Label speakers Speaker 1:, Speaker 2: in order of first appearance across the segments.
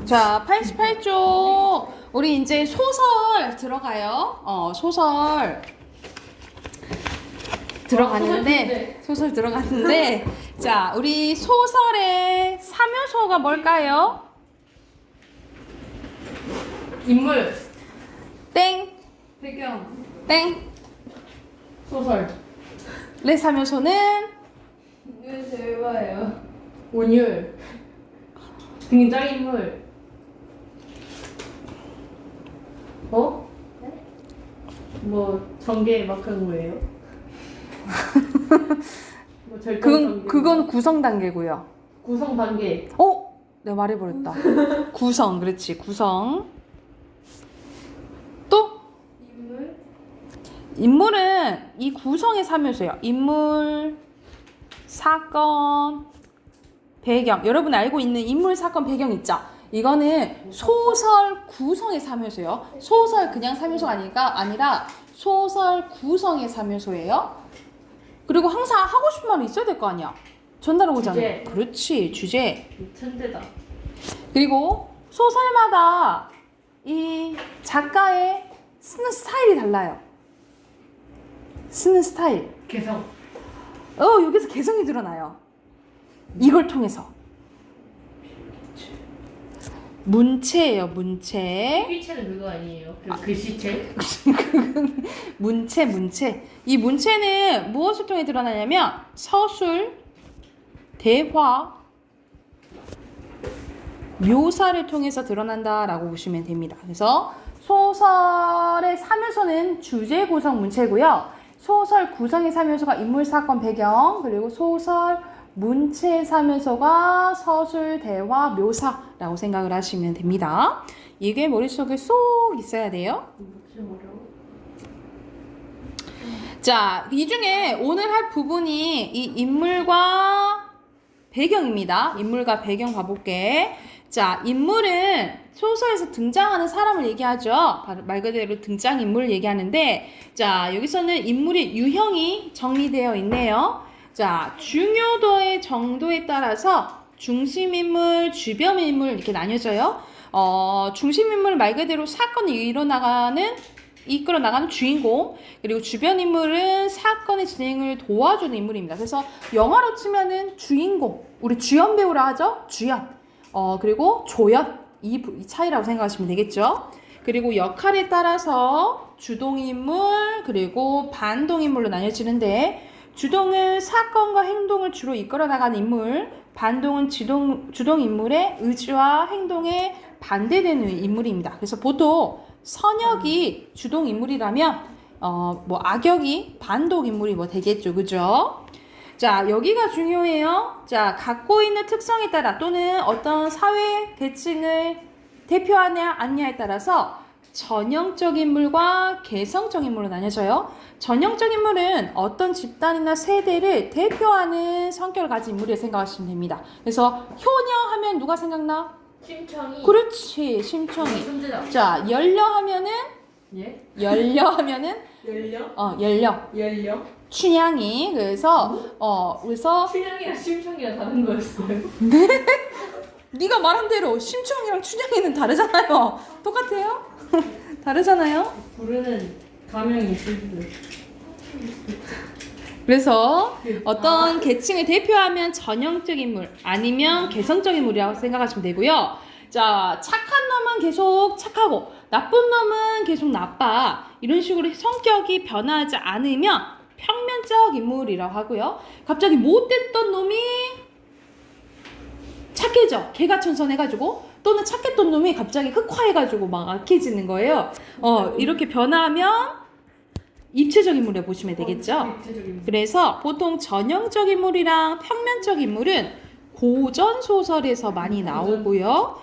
Speaker 1: 자, 88쪽. 우리 이제 소설 들어가요. 소설 들어갔는데, 소설 들어갔는데, 자, 우리 소설의 3요소가 뭘까요?
Speaker 2: 인물,
Speaker 1: 땡,
Speaker 2: 배경,
Speaker 1: 땡.
Speaker 2: 소설,
Speaker 1: 내 3요소는
Speaker 2: 이거 제일 봐요. 온율, 등장인물. 어? 뭐 전개 막 그런 거예요? 뭐 절대
Speaker 1: 그건 구성 단계고요.
Speaker 2: 구성 단계.
Speaker 1: 내가 말해버렸다. 구성, 그렇지, 구성. 또?
Speaker 2: 인물,
Speaker 1: 인물은 이 구성의 3요소예요. 인물, 사건, 배경. 여러분 알고 있는 인물, 사건, 배경 있죠? 이거는 소설 구성의 3요소예요. 소설 그냥 3요소가 아니라 소설 구성의 3요소예요. 그리고 항상 하고 싶은 말이 있어야 될 거 아니야. 전달하고자 하는.
Speaker 2: 주제.
Speaker 1: 그렇지, 주제.
Speaker 2: 천재다.
Speaker 1: 그리고 소설마다 이 작가의 쓰는 스타일이 달라요. 쓰는 스타일.
Speaker 2: 개성.
Speaker 1: 여기서 개성이 드러나요. 이걸 통해서. 문체예요, 문체.
Speaker 2: 필체는 그거 아니에요? 그 글씨체?
Speaker 1: 문체. 이 문체는 무엇을 통해 드러나냐면 서술, 대화, 묘사를 통해서 드러난다라고 보시면 됩니다. 그래서 소설의 3요소는 주제, 구성, 문체고요. 소설 구성의 3요소가 인물, 사건, 배경, 그리고 소설 문체의 3요소가 서술, 대화, 묘사라고 생각을 하시면 됩니다. 이게 머릿속에 쏙 있어야 돼요.
Speaker 2: 좀 어려워.
Speaker 1: 자, 이 중에 오늘 할 부분이 이 인물과 배경입니다. 인물과 배경 봐볼게. 자, 인물은 소설에서 등장하는 사람을 얘기하죠. 말 그대로 등장인물을 얘기하는데, 자, 여기서는 인물의 유형이 정리되어 있네요. 자, 중요도의 정도에 따라서 중심인물, 주변인물 이렇게 나뉘어져요. 중심인물은 말 그대로 사건이 이끌어 나가는 주인공, 그리고 주변 인물은 사건의 진행을 도와주는 인물입니다. 그래서 영화로 치면은 주인공, 우리 주연 배우라 하죠. 주연. 그리고 조연, 이 차이라고 생각하시면 되겠죠. 그리고 역할에 따라서 주동인물, 그리고 반동인물로 나뉘어지는데, 주동은 사건과 행동을 주로 이끌어 나가는 인물, 반동은 주동인물의 의지와 행동에 반대되는 인물입니다. 그래서 보통 선역이 주동인물이라면 뭐 악역이 반동인물이 뭐 되겠죠. 그죠? 자, 여기가 중요해요. 자, 갖고 있는 특성에 따라 또는 어떤 사회 계층을 대표하냐 아니냐에 따라서 전형적 인물과 개성적 인물로 나뉘어져요. 전형적 인물은 어떤 집단이나 세대를 대표하는 성격을 가진 인물이라고 생각하시면 됩니다. 그래서 효녀 하면 누가 생각나?
Speaker 2: 심청이.
Speaker 1: 그렇지, 심청이.
Speaker 2: 천재다.
Speaker 1: 자, 열려 하면은
Speaker 2: 예?
Speaker 1: 열려 하면은 열려. 춘향이. 그래서
Speaker 2: 춘향이랑 심청이랑 다른 거였어요.
Speaker 1: 네가 말한 대로 심청이랑 춘향이는 다르잖아요. 똑같아요? 다르잖아요.
Speaker 2: 부르는 가명이 있을 듯.
Speaker 1: 그래서 어떤 계층을 대표하면 전형적 인물 아니면 개성적 인물이라고 생각하시면 되고요. 자, 착한 놈은 계속 착하고 나쁜 놈은 계속 나빠. 이런 식으로 성격이 변하지 않으면 평면적 인물이라고 하고요. 갑자기 못됐던 놈이 착해져. 개가천선해가지고, 또는 착했던 놈이 갑자기 흑화해가지고 막 악해지는 거예요. 이렇게 변하면 입체적 인물을 보시면 되겠죠. 그래서 보통 전형적 인물이랑 평면적 인물은 고전 소설에서 많이 나오고요.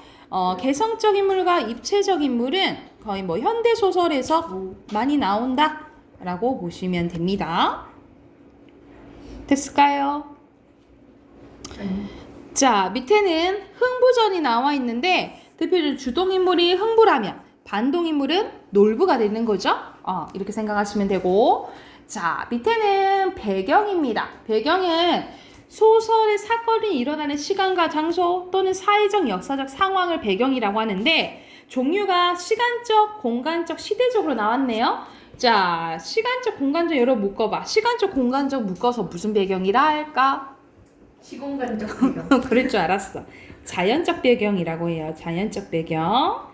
Speaker 1: 개성적 인물과 입체적 인물은 거의 뭐 현대 소설에서 많이 나온다라고 보시면 됩니다. 됐을까요? 자, 밑에는 흥부전이 나와 있는데 대표적으로 주동인물이 흥부라면 반동인물은 놀부가 되는 거죠. 이렇게 생각하시면 되고, 자, 밑에는 배경입니다. 배경은 소설의 사건이 일어나는 시간과 장소 또는 사회적 역사적 상황을 배경이라고 하는데 종류가 시간적, 공간적, 시대적으로 나왔네요. 자, 시간적, 공간적 여러 묶어봐. 시간적, 공간적 묶어서 무슨 배경이라 할까?
Speaker 2: 시공간적 배경.
Speaker 1: 그럴 줄 알았어. 자연적 배경이라고 해요. 자연적 배경.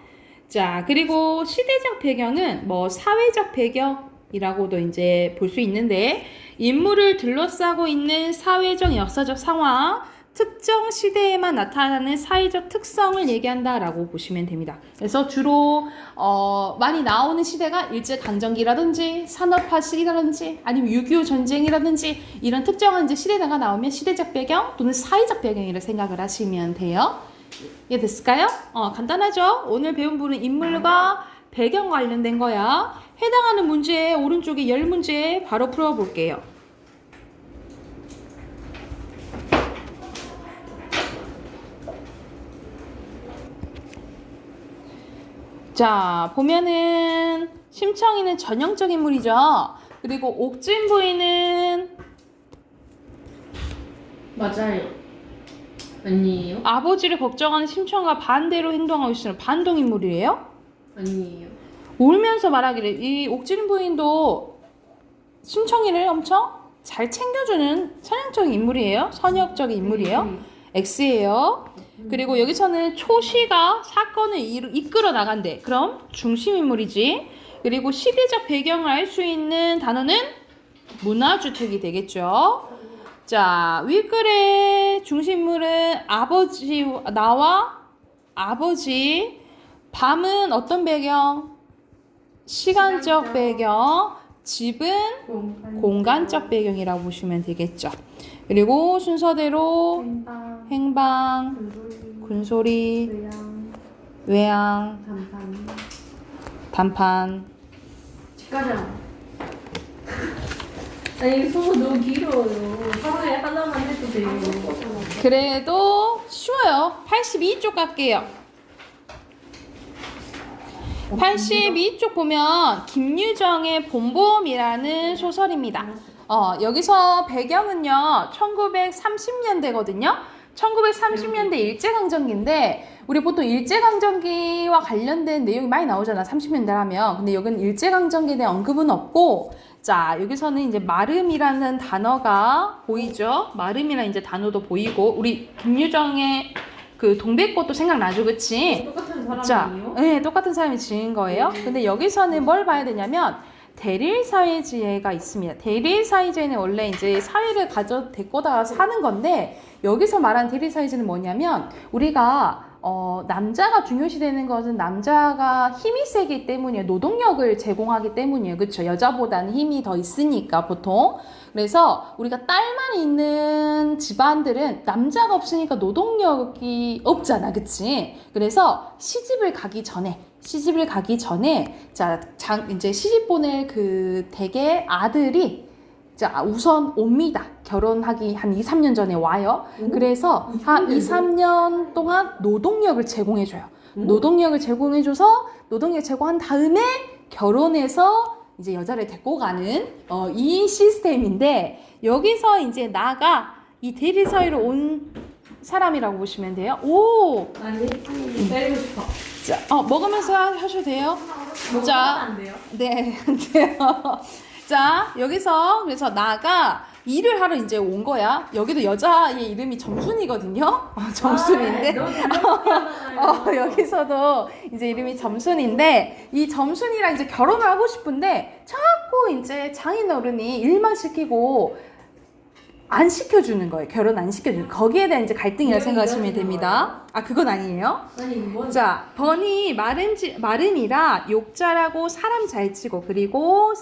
Speaker 1: 자, 그리고 시대적 배경은 뭐 사회적 배경이라고도 이제 볼 수 있는데 인물을 둘러싸고 있는 사회적 역사적 상황, 특정 시대에만 나타나는 사회적 특성을 얘기한다라고 보시면 됩니다. 그래서 주로 많이 나오는 시대가 일제강점기라든지 산업화 시기라든지 아니면 6.25 전쟁이라든지 이런 특정한 이제 시대가 나오면 시대적 배경 또는 사회적 배경이라 생각을 하시면 돼요. 이해됐을까요? 간단하죠? 오늘 배운 부분은 인물과 배경 관련된 거야. 해당하는 문제 오른쪽에 열 문제 바로 풀어볼게요. 자, 보면은 심청이는 전형적 인물이죠. 그리고 옥진 부인은
Speaker 2: 맞아요. 아니에요?
Speaker 1: 아버지를 걱정하는 심청과 반대로 행동하고 있는 반동 인물이에요.
Speaker 2: 아니에요.
Speaker 1: 울면서 말하기를 이 옥진 부인도 심청이를 엄청 잘 챙겨주는 선형적인 인물이에요. 선역적인 인물이에요. X예요. 그리고 여기서는 초시가 사건을 이끌어 나간대. 그럼 중심 인물이지. 그리고 시대적 배경을 알 수 있는 단어는 문화주택이 되겠죠. 자, 윗글의 중심물은 아버지, 나와 아버지. 밤은 어떤 배경? 시간적 배경. 집은 공간적 배경이라고 보시면 되겠죠. 그리고 순서대로 행방, 군소리, 외양, 단판.
Speaker 2: 집가자. 아니 수업 너무 길어요. 하루에 하나만 해도 돼요.
Speaker 1: 그래도 쉬워요. 82쪽 갈게요. 82쪽 보면 김유정의 봄봄이라는 소설입니다. 여기서 배경은요 1930년대거든요. 1930년대 일제강점기인데 우리 보통 일제강점기와 관련된 내용이 많이 나오잖아. 30년대 하면. 근데 여기는 일제강점기에 대한 언급은 없고, 자, 여기서는 이제 마름이라는 단어가 보이죠? 마름이라는 이제 단어도 보이고, 우리 김유정의 그 동백꽃도 생각나죠, 그치?
Speaker 2: 똑같은
Speaker 1: 자,
Speaker 2: 사람이에요?
Speaker 1: 네, 똑같은 사람이 지은 거예요. 근데 여기서는 뭘 봐야 되냐면, 대릴사회지혜가 있습니다. 대릴사회지혜는 원래 이제 사회를 데꼬다가 사는 건데, 여기서 말한 대릴사회지혜는 뭐냐면, 우리가 남자가 중요시되는 것은 남자가 힘이 세기 때문이에요. 노동력을 제공하기 때문이에요. 그렇죠? 여자보다는 힘이 더 있으니까 보통. 그래서 우리가 딸만 있는 집안들은 남자가 없으니까 노동력이 없잖아. 그치? 그래서 시집을 가기 전에 자, 이제 시집 보낼 그 댁의 아들이 자, 우선 옵니다. 결혼하기 한 2, 3년 전에 와요. 그래서 한 2, 3년 동안 노동력을 제공해줘요. 노동력을 제공해줘서 노동력 제공한 다음에 결혼해서 이제 여자를 데리고 가는 이 시스템인데 여기서 이제 나가 이 대리사회로 온 사람이라고 보시면 돼요. 오!
Speaker 2: 아니 때리고 싶어.
Speaker 1: 자, 먹으면서 하셔도 돼요. 자,
Speaker 2: 안 돼요?
Speaker 1: 네, 안 돼요. 자, 여기서 그래서 나가 일을 하러 이제 온 거야. 여기도 여자의 이름이 점순이거든요. 점순인데. 여기서도 이제 이름이 점순인데 이 점순이랑 이제 결혼을 하고 싶은데 자꾸 이제 장인어른이 일만 시키고 안 시켜주는 거예요. 결혼 안 시켜주는. 거기에 대한 이제 갈등이라 생각하시면 됩니다. 아, 그건 아니에요.
Speaker 2: 아니 이건
Speaker 1: 자, 번이 마름이라 욕자라고 사람 잘 치고 그리고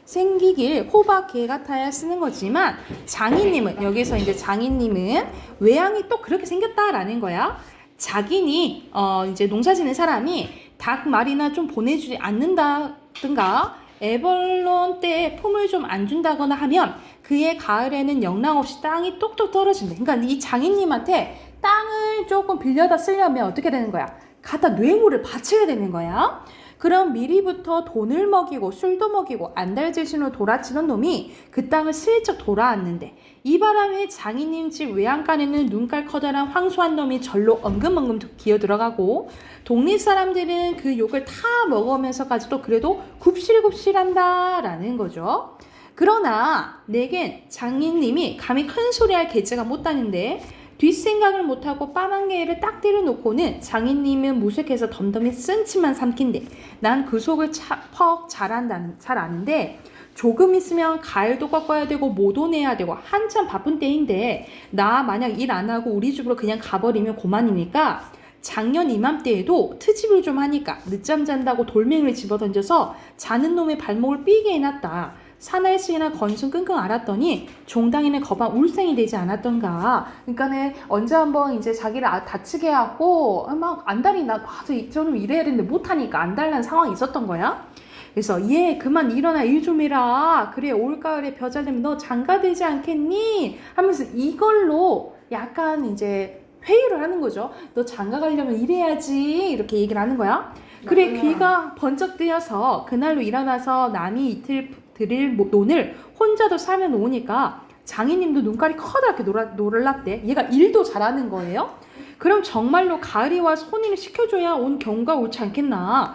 Speaker 1: 생기길 호박 개 같아야 쓰는 거지만 장인님은 여기서 이제 장인님은 외양이 또 그렇게 생겼다라는 거야. 자기니 이제 농사 짓는 사람이 닭 말이나 좀 보내주지 않는다든가 애벌론 때에 품을 좀 안 준다거나 하면 그의 가을에는 영락없이 땅이 뚝뚝 떨어진다. 그러니까 이 장인님한테 땅을 조금 빌려다 쓰려면 어떻게 되는 거야? 갖다 뇌물을 바쳐야 되는 거야. 그럼 미리부터 돈을 먹이고 술도 먹이고 안달재신으로 돌아치던 놈이 그 땅을 슬쩍 돌아왔는데 이 바람에 장인님 집 외양간에는 눈깔 커다란 황소한 놈이 절로 엉금엉금 기어들어가고 동네 사람들은 그 욕을 다 먹으면서까지도 그래도 굽실굽실한다라는 거죠. 그러나 내겐 장인님이 감히 큰 소리할 계제가 못다는데 뒷생각을 못하고 빤 한 개를 딱 때려놓고는 장인님은 무색해서 덤덤히 쓴 침만 삼킨대. 난 그 속을 퍽 잘 아는데 조금 있으면 가을도 꺾어야 되고 모도 내야 되고 한참 바쁜 때인데 나 만약 일 안 하고 우리 집으로 그냥 가버리면 고만이니까 작년 이맘때에도 트집을 좀 하니까 늦잠 잔다고 돌멩이를 집어던져서 자는 놈의 발목을 삐게 해놨다. 사날씩이나 건승 끙끙 앓았더니 종당에는 거반 울생이 되지 않았던가. 그러니까는 언제 한번 이제 자기를 다치게 하고 막 안달이 나서 좀 일해야 되는데 못하니까 안달난 상황이 있었던 거야. 그래서 얘 그만 일어나 일 좀 해라. 그래 올가을에 벼잘 되면 너 장가되지 않겠니? 하면서 이걸로 약간 이제 회유를 하는 거죠. 너 장가 가려면 일해야지 이렇게 얘기를 하는 거야. 그래 귀가 번쩍 뜨여서 그날로 일어나서 남이 이틀 드릴 논을 혼자도 사며 놓으니까 장인님도 눈깔이 커다랗게 놀랐대. 얘가 일도 잘하는 거예요. 그럼 정말로 가을이 와서 혼인을 시켜줘야 온 경우가 옳지 않겠나.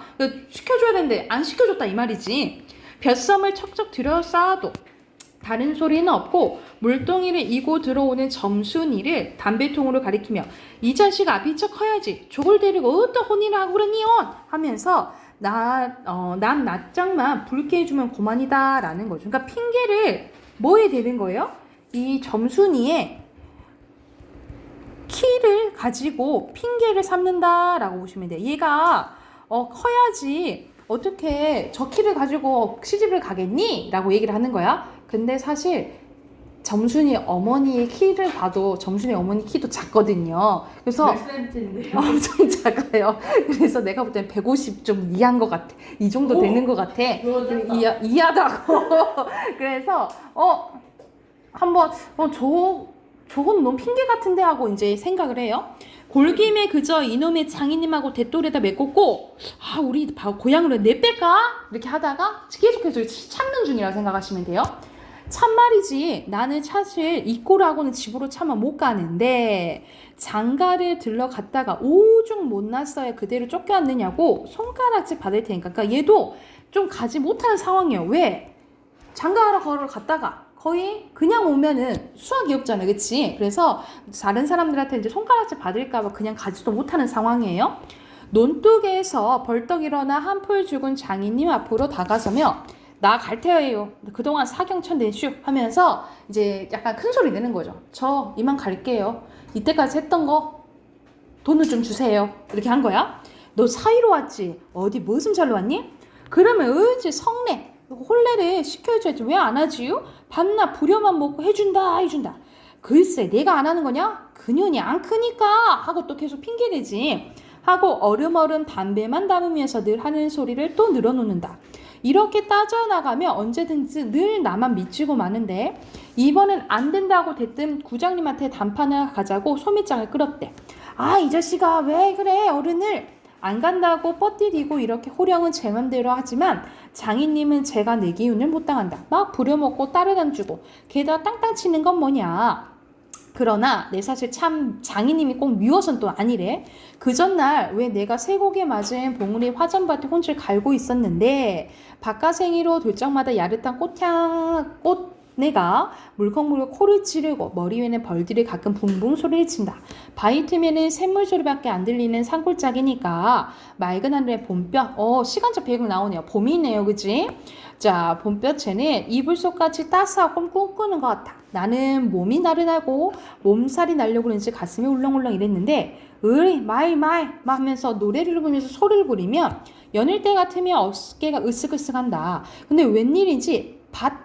Speaker 1: 시켜줘야 되는데 안 시켜줬다 이 말이지. 볕섬을 척척 들여 쌓아도 다른 소리는 없고 물동이를 이고 들어오는 점순이를 담배통으로 가리키며 이 자식 아비 척 커야지 저걸 데리고 어떤 혼인을 하고 그러니요 하면서 난 낯장만 붉게 해주면 고만이다 라는 거죠. 그러니까 핑계를 뭐에 대는 거예요? 이 점순이의 키를 가지고 핑계를 삼는다 라고 보시면 돼요. 얘가 커야지 어떻게 저 키를 가지고 시집을 가겠니? 라고 얘기를 하는 거야. 근데 사실 점순이 어머니의 키를 봐도 점순이 어머니 키도 작거든요. 그래서
Speaker 2: 몇 센치인데요?
Speaker 1: 엄청 작아요. 그래서 내가 볼 땐 150 좀 이한 것 같아. 이 정도 되는 것 같아. 이하다고. 그래서 한번 저건 너무 핑계 같은데 하고 이제 생각을 해요. 골김에 그저 이놈의 장인님하고 대돌에다 메꿨고 우리 고향으로 내뺄까? 이렇게 하다가 계속해서 참는 중이라고 생각하시면 돼요. 참말이지 나는 사실 이 꼴하고는 집으로 차마 못 가는데 장가를 들러갔다가 오죽 못났어야 그대로 쫓겨왔느냐고 손가락질 받을 테니까. 그러니까 얘도 좀 가지 못하는 상황이에요. 왜? 장가하러 갔다가 거의 그냥 오면은 수학이 없잖아, 그치? 그래서 다른 사람들한테 이제 손가락질 받을까봐 그냥 가지도 못하는 상황이에요. 논둑에서 벌떡 일어나 한풀 죽은 장인님 앞으로 다가서며 나 갈 테예요. 그동안 사경천 내슈 하면서 이제 약간 큰 소리 내는 거죠. 저 이만 갈게요. 이때까지 했던 거 돈을 좀 주세요. 이렇게 한 거야. 너 사이로 왔지? 어디 무슨 잘로 왔니? 그러면 어찌 성내 혼례를 시켜줘야지 왜 안 하지요? 밤낮 부려만 먹고 해준다. 글쎄 내가 안 하는 거냐? 그년이 안 크니까 하고 또 계속 핑계대지. 하고 얼음얼음 담배만 담으면서 늘 하는 소리를 또 늘어놓는다. 이렇게 따져나가면 언제든지 늘 나만 미치고 마는데 이번엔 안 된다고 대뜸 구장님한테 단판을 가자고 소매장을 끌었대. 이 자식아 왜 그래 어른을 안 간다고 뻗디디고 이렇게 호령은 제 맘대로 하지만 장인님은 제가 내 기운을 못 당한다. 막 부려먹고 딸을 안 주고 게다가 땅땅 치는 건 뭐냐. 그러나 내 사실 참 장인님이 꼭 미워서는 또 아니래. 그 전날 왜 내가 쇠고기에 맞은 봉우리 화전밭에 혼쭐 갈고 있었는데 바깥생이로 돌짝마다 야릇한 꽃내가 물컹물컹 코를 찌르고 머리 위에는 벌들이 가끔 붕붕 소리를 친다. 바위 틈에는 샘물 소리밖에 안 들리는 산골짜기니까 맑은 하늘에 봄볕 시간적 배경 나오네요. 봄이네요, 그치? 자, 봄볕에는 이불 속같이 따스하고 꿈꾸는 것 같아. 나는 몸이 나른하고 몸살이 나려고 그런지 가슴이 울렁울렁 이랬는데 마이 하면서 노래를 부르면서 소리를 부리면 연일 때 같으면 어깨가 으쓱으쓱한다. 근데 웬일인지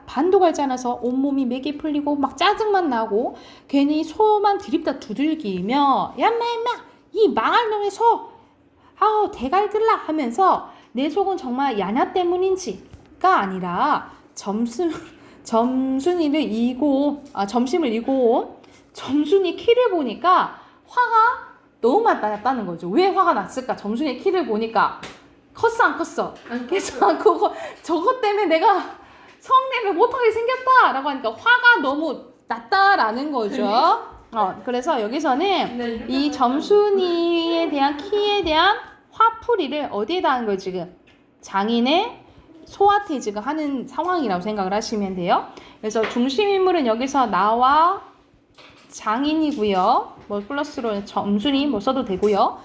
Speaker 1: 반도 갈지 않아서 온몸이 맥이 풀리고 막 짜증만 나고 괜히 소만 드립다 두들기며 얌마 이 망할 놈의 소 대갈들라 하면서 내 속은 정말 야냐 때문인지가 아니라 점순이를 점심을 이고 점순이 키를 보니까 화가 너무 많이 났다는 거죠. 왜 화가 났을까? 점순이 키를 보니까 컸어 안 컸어?
Speaker 2: 안
Speaker 1: 그래서 그거 저것 때문에 내가 성례를 못하게 생겼다라고 하니까 화가 너무 났다라는 거죠. 그래서 여기서는 이 점순이에 대한 키에 대한 화풀이를 어디에다 하는 거예요 지금? 장인의 소화태 지금 하는 상황이라고 생각을 하시면 돼요. 그래서 중심 인물은 여기서 나와 장인이고요. 뭐 플러스로 점순이 뭐 써도 되고요.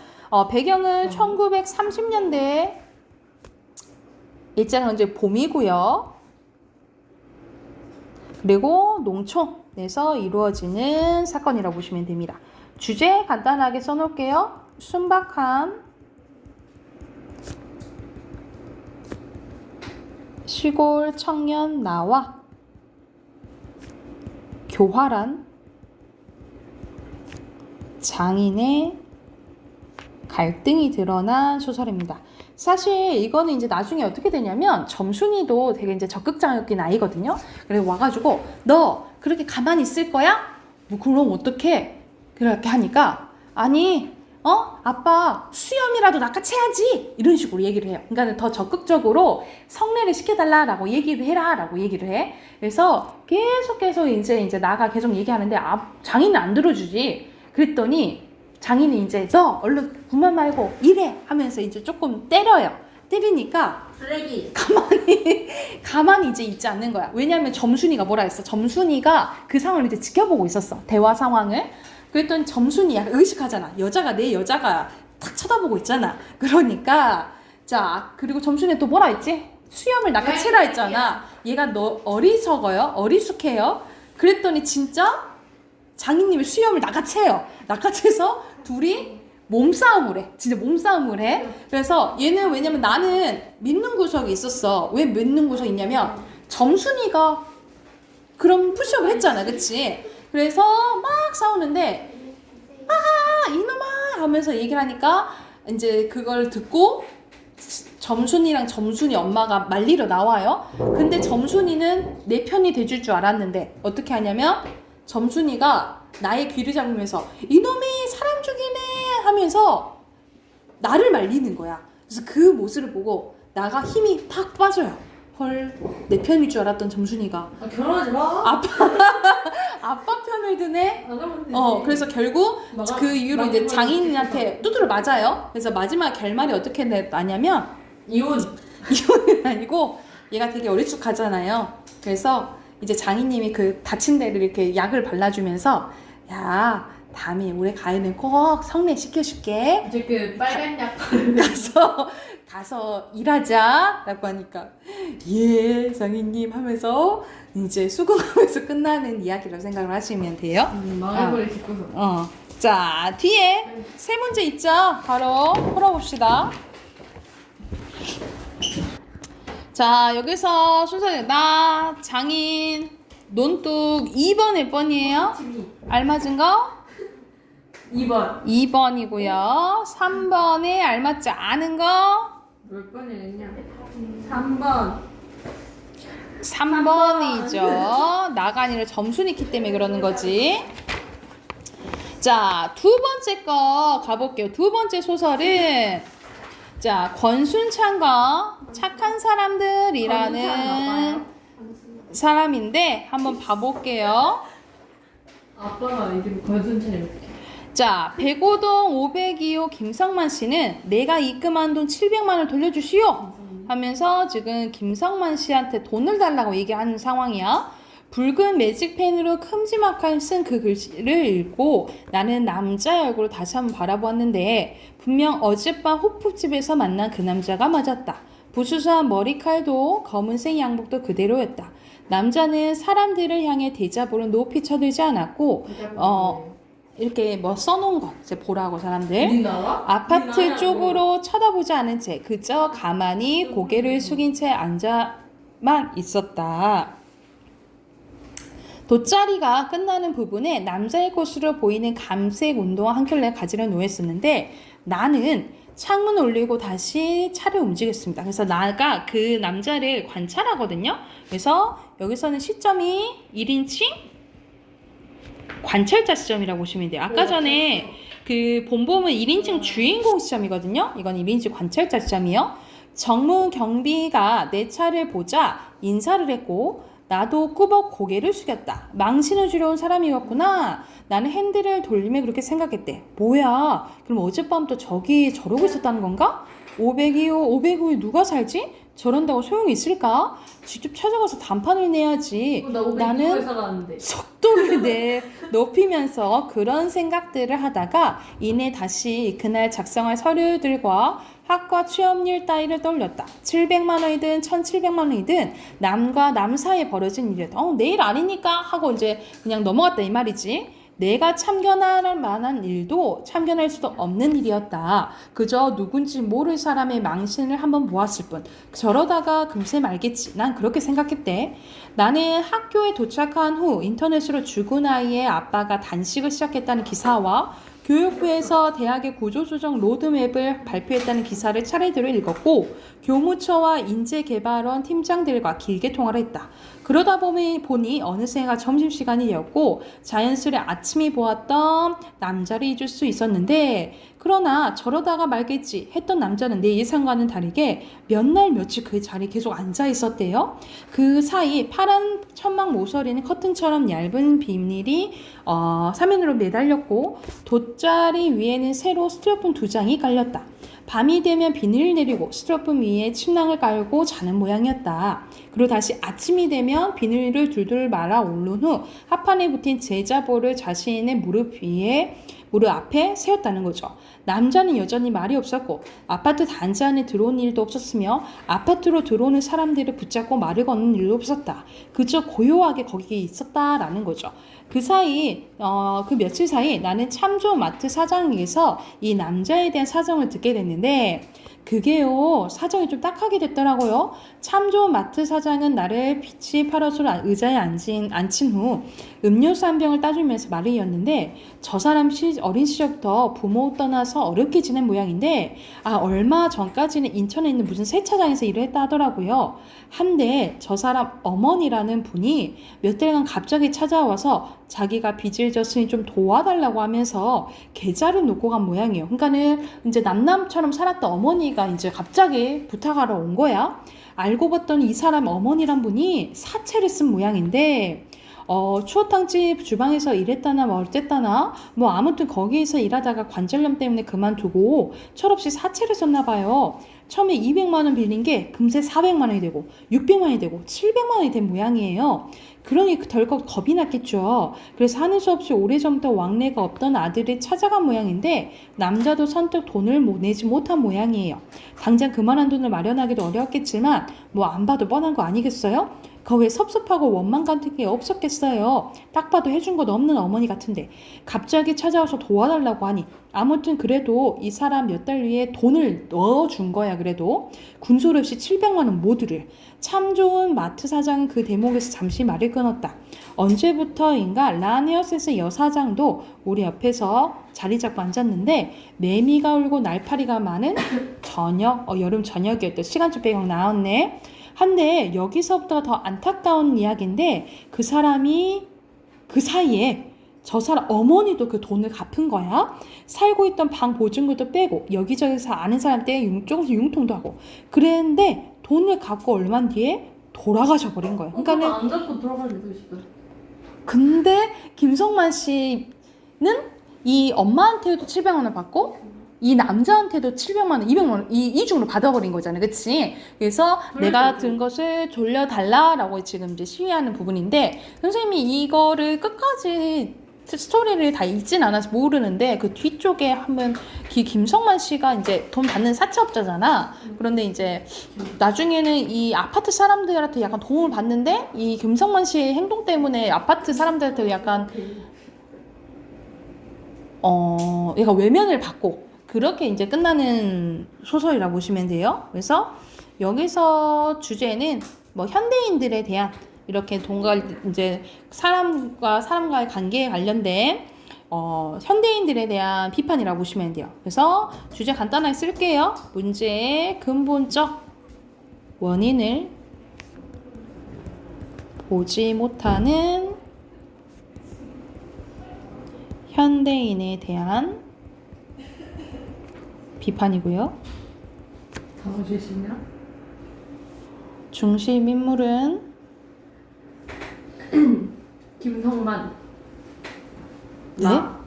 Speaker 1: 배경은 1930년대 일제는 이제 봄이고요. 그리고 농촌에서 이루어지는 사건이라고 보시면 됩니다. 주제 간단하게 써놓을게요. 순박한 시골 청년 나와 교활한 장인의 갈등이 드러난 소설입니다. 사실 이거는 이제 나중에 어떻게 되냐면 점순이도 되게 이제 적극적인 아이거든요. 그래서 와가지고 너 그렇게 가만히 있을 거야? 뭐 그럼 어떡해? 그렇게 하니까 아니 아빠 수염이라도 낚아채야지 이런 식으로 얘기를 해요. 그러니까 더 적극적으로 성례를 시켜달라라고 얘기를 해라라고 얘기를 해. 그래서 계속 이제 나가 계속 얘기하는데 장인은 안 들어주지. 그랬더니 장인이 이제 너 얼른 그만 말고 이래 하면서 이제 조금 때려요. 때리니까
Speaker 2: 쓰레기.
Speaker 1: 가만히 이제 있지 않는 거야. 왜냐면 점순이가 뭐라 했어? 점순이가 그 상황을 이제 지켜보고 있었어. 대화 상황을. 그랬더니 점순이 약간 의식하잖아. 내 여자가 탁 쳐다보고 있잖아. 그러니까 자 그리고 점순이 또 뭐라 했지? 수염을 낚아채라 했잖아. 얘가 너 어리석어요? 어리숙해요? 그랬더니 진짜 장인님이 수염을 낚아채요. 낚아채서 둘이 몸싸움을 해. 진짜 몸싸움을 해. 그래서 얘는 왜냐면 나는 믿는 구석이 있었어. 왜 믿는 구석이 있냐면 점순이가 그런 푸시업을 했잖아. 그치? 그래서 막 싸우는데 이놈아 하면서 얘기를 하니까 이제 그걸 듣고 점순이랑 점순이 엄마가 말리러 나와요. 근데 점순이는 내 편이 돼줄 줄 알았는데 어떻게 하냐면 점순이가 나의 귀를 잡으면서 이놈이 사람 죽이네 하면서 나를 말리는 거야. 그래서 그 모습을 보고 나가 힘이 팍 빠져요. 헐, 내 편일 줄 알았던 점순이가
Speaker 2: 결혼하지 마.
Speaker 1: 아빠 편을 드네.
Speaker 2: 나가면 되지.
Speaker 1: 그래서 결국 그 이후로 이제 장인한테 두드려 맞아요. 그래서 마지막 결말이 어떻게 나냐면 이혼은 아니고 얘가 되게 어리숙하잖아요. 그래서 이제 장인님이 그 다친 데를 이렇게 약을 발라주면서 야 다음에 우리 가인은 꼭 성례 시켜줄게.
Speaker 2: 이제 그 빨간 약.
Speaker 1: 가서 일하자 라고 하니까 예 장인님 하면서 이제 수긍하면서 끝나는 이야기라고 생각을 하시면 돼요.
Speaker 2: 망할거리 짚고서.
Speaker 1: 자 뒤에 세 문제 있죠. 바로 풀어봅시다. 자 여기서 순서대로 나 장인 논뚝 2번 몇 번이에요? 알맞은 거?
Speaker 2: 2번.
Speaker 1: 2번이고요. 3번에 알맞지 않은 거?
Speaker 2: 몇 번이랬냐? 3번.
Speaker 1: 3번이죠. 나가 아니라 점순이기 때문에 그러는 거지. 자, 두 번째 거 가볼게요. 두 번째 소설은 자, 권순찬과 착한 사람들이라는 사람인데 한번 봐볼게요.
Speaker 2: 아빠가 이름 권순찬이 어떻게?
Speaker 1: 자, 105동 502호 김성만 씨는 내가 입금한 돈 700만 원을 돌려주시오 하면서 지금 김성만 씨한테 돈을 달라고 얘기하는 상황이야. 붉은 매직펜으로 큼지막한 쓴 그 글씨를 읽고 나는 남자의 얼굴을 다시 한번 바라보았는데 분명 어젯밤 호프집에서 만난 그 남자가 맞았다. 부수수한 머리칼도 검은색 양복도 그대로였다. 남자는 사람들을 향해 대자보를 높이 쳐들지 않았고 이렇게 뭐 써놓은 거 이제 보라고 사람들
Speaker 2: 우리나라?
Speaker 1: 아파트
Speaker 2: 우리나라
Speaker 1: 쪽으로 쳐다보지 않은 채 그저 가만히 고개를 숙인 채 앉아만 있었다. 돗자리가 끝나는 부분에 남자의 것으로 보이는 감색 운동화 한 켤레 가지를 놓였었는데 나는 창문을 올리고 다시 차를 움직였습니다. 그래서 나가 그 남자를 관찰하거든요. 그래서 여기서는 시점이 1인칭 관찰자 시점이라고 보시면 돼요. 아까 전에 그 본범은 1인칭 주인공 시점이거든요. 이건 1인칭 관찰자 시점이요. 정무 경비가 내 차를 보자 인사를 했고 나도 꾸벅 고개를 숙였다. 망신을 주려 온 사람이었구나. 나는 핸들을 돌리며 그렇게 생각했대. 뭐야? 그럼 어젯밤부터 저기 저러고 있었다는 건가? 500이요. 500이 누가 살지? 저런다고 소용이 있을까? 직접 찾아가서 단판을 내야지.
Speaker 2: 나 500
Speaker 1: 나는
Speaker 2: 이거에 살았는데.
Speaker 1: 속도를 높이면서 그런 생각들을 하다가 이내 다시 그날 작성할 서류들과 학과 취업률 따위를 떠올렸다. 700만 원이든 1700만 원이든 남과 남 사이에 벌어진 일이었다. 내일 아니니까 하고 이제 그냥 넘어갔다 이 말이지. 내가 참견할 만한 일도 참견할 수도 없는 일이었다. 그저 누군지 모를 사람의 망신을 한번 보았을 뿐. 저러다가 금세 말겠지. 난 그렇게 생각했대. 나는 학교에 도착한 후 인터넷으로 죽은 아이의 아빠가 단식을 시작했다는 기사와 교육부에서 대학의 구조조정 로드맵을 발표했다는 기사를 차례대로 읽었고 교무처와 인재개발원 팀장들과 길게 통화를 했다. 그러다 보니 어느새가 점심시간이 되었고 자연스레 아침이 보았던 남자를 잊을 수 있었는데 그러나 저러다가 말겠지 했던 남자는 내 예상과는 다르게 몇 날 며칠 그 자리에 계속 앉아 있었대요. 그 사이 파란 천막 모서리는 커튼처럼 얇은 비닐이 사면으로 매달렸고 돗자리 위에는 새로 스티로폼 2장이 깔렸다. 밤이 되면 비닐을 내리고 스티로폼 위에 침낭을 깔고 자는 모양이었다. 그리고 다시 아침이 되면 비닐을 둘둘 말아 오른 후 합판에 붙인 제자볼을 자신의 무릎 앞에 세웠다는 거죠. 남자는 여전히 말이 없었고 아파트 단지 안에 들어온 일도 없었으며 아파트로 들어오는 사람들을 붙잡고 말을 거는 일도 없었다. 그저 고요하게 거기에 있었다라는 거죠. 그 며칠 사이 나는 참 좋은 마트 사장에게서 이 남자에 대한 사정을 듣게 됐는데 그게요 사정이 좀 딱하게 됐더라고요. 참 좋은 마트 사장은 나를 빛이 파라솔 의자에 앉힌 후 음료수 한 병을 따주면서 말을 이었는데 저 사람 어린 시절부터 부모 떠나서 어렵게 지낸 모양인데 얼마 전까지는 인천에 있는 무슨 세차장에서 일을 했다 하더라고요. 한데 저 사람 어머니라는 분이 몇 달간 갑자기 찾아와서 자기가 빚을 졌으니 좀 도와달라고 하면서 계좌를 놓고 간 모양이에요. 그러니까는 이제 남남처럼 살았던 어머니가 이제 갑자기 부탁하러 온 거야. 알고 봤더니 이 사람 어머니란 분이 사채를 쓴 모양인데 추어탕집 주방에서 일했다나 뭐 어쨌다나 뭐 아무튼 거기에서 일하다가 관절염 때문에 그만두고 철없이 사채를 썼나 봐요. 처음에 200만 원 빌린 게 금세 400만 원이 되고 600만 원이 되고 700만 원이 된 모양이에요. 그러니 덜컥 겁이 났겠죠. 그래서 하는 수 없이 오래전부터 왕래가 없던 아들을 찾아간 모양인데 남자도 선뜻 돈을 내지 못한 모양이에요. 당장 그만한 돈을 마련하기도 어려웠겠지만 뭐 안 봐도 뻔한 거 아니겠어요? 왜 섭섭하고 원망 같은 게 없었겠어요. 딱 봐도 해준 것 없는 어머니 같은데 갑자기 찾아와서 도와달라고 하니 아무튼 그래도 이 사람 몇 달 위에 돈을 넣어준 거야. 그래도 군소리 없이 700만 원 모두를. 참 좋은 마트 사장은 그 대목에서 잠시 말을 끊었다. 언제부터인가 라네어셋의 여사장도 우리 옆에서 자리 잡고 앉았는데 매미가 울고 날파리가 많은 여름 저녁이었대. 시간적 배경 나왔네. 한데 여기서부터가 더 안타까운 이야기인데 그 사람이 그 사이에 저 사람 어머니도 그 돈을 갚은 거야. 살고 있던 방 보증금도 빼고 여기저기서 아는 사람 때 조금씩 융통도 하고 그랬는데 돈을 갚고 얼마 뒤에 돌아가셔 버린 거예요. 그러니까는
Speaker 2: 안 잡고 돌아가는데 싶어요.
Speaker 1: 근데 김성만 씨는 이 엄마한테도 700만 원 받고 이 남자한테도 700만 원, 200만 원 이중으로 받아버린 거잖아요. 그치? 그래서 내가 든 것을 돌려달라라고 지금 이제 시위하는 부분인데 선생님이 이거를 끝까지 스토리를 다 읽진 않아서 모르는데 그 뒤쪽에 하면 김성만 씨가 이제 돈 받는 사채업자잖아. 그런데 이제 나중에는 이 아파트 사람들한테 약간 도움을 받는데 이 김성만 씨의 행동 때문에 아파트 사람들한테 약간 얘가 외면을 받고 그렇게 이제 끝나는 소설이라고 보시면 돼요. 그래서 여기서 주제는 뭐 현대인들에 대한 이렇게 이제 사람과의 관계에 관련된 현대인들에 대한 비판이라고 보시면 돼요. 그래서 주제 간단하게 쓸게요. 문제의 근본적 원인을 보지 못하는 현대인에 대한 비판이고요.
Speaker 2: 더 주시냐?
Speaker 1: 중심 인물은
Speaker 2: 김성만.
Speaker 1: 네?
Speaker 2: 나.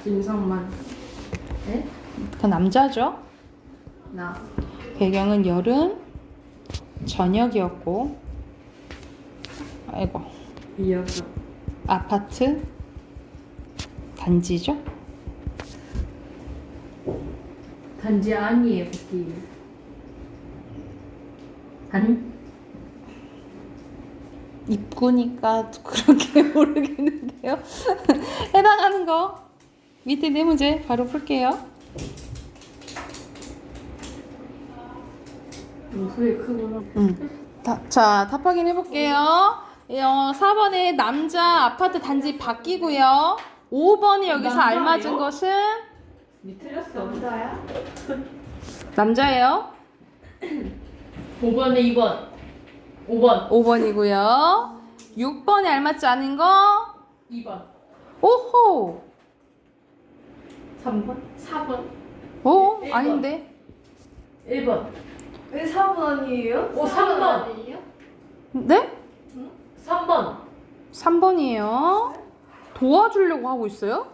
Speaker 2: 김성만. 네?
Speaker 1: 그 남자죠.
Speaker 2: 나.
Speaker 1: 배경은 여름 저녁이었고, 아이고,
Speaker 2: 이어서.
Speaker 1: 아파트 단지죠.
Speaker 2: 단지 아니에요, 그게. 아니?
Speaker 1: 입구니까 그렇게 모르겠는데요. 해당하는 거 밑에 네 문제 바로 풀게요.
Speaker 2: 목소리 크구나.
Speaker 1: 자, 답 확인해 볼게요. 4번에 남자 아파트 단지 바뀌고요. 5번이 여기서
Speaker 2: 남자예요?
Speaker 1: 알맞은 것은
Speaker 2: 니 틀렸어. 남자야?
Speaker 1: 남자예요.
Speaker 2: 5번에 2번. 5번.
Speaker 1: 5번이고요. 6번에 알맞지 않은 거
Speaker 2: 2번.
Speaker 1: 오호.
Speaker 2: 3번. 4번.
Speaker 1: 오,
Speaker 2: 1번.
Speaker 1: 아닌데.
Speaker 2: 1번.
Speaker 3: 왜 4번이에요?
Speaker 2: 오, 3번.
Speaker 3: 아니에요?
Speaker 1: 네?
Speaker 2: 3번.
Speaker 1: 3번이에요. 도와주려고 하고 있어요?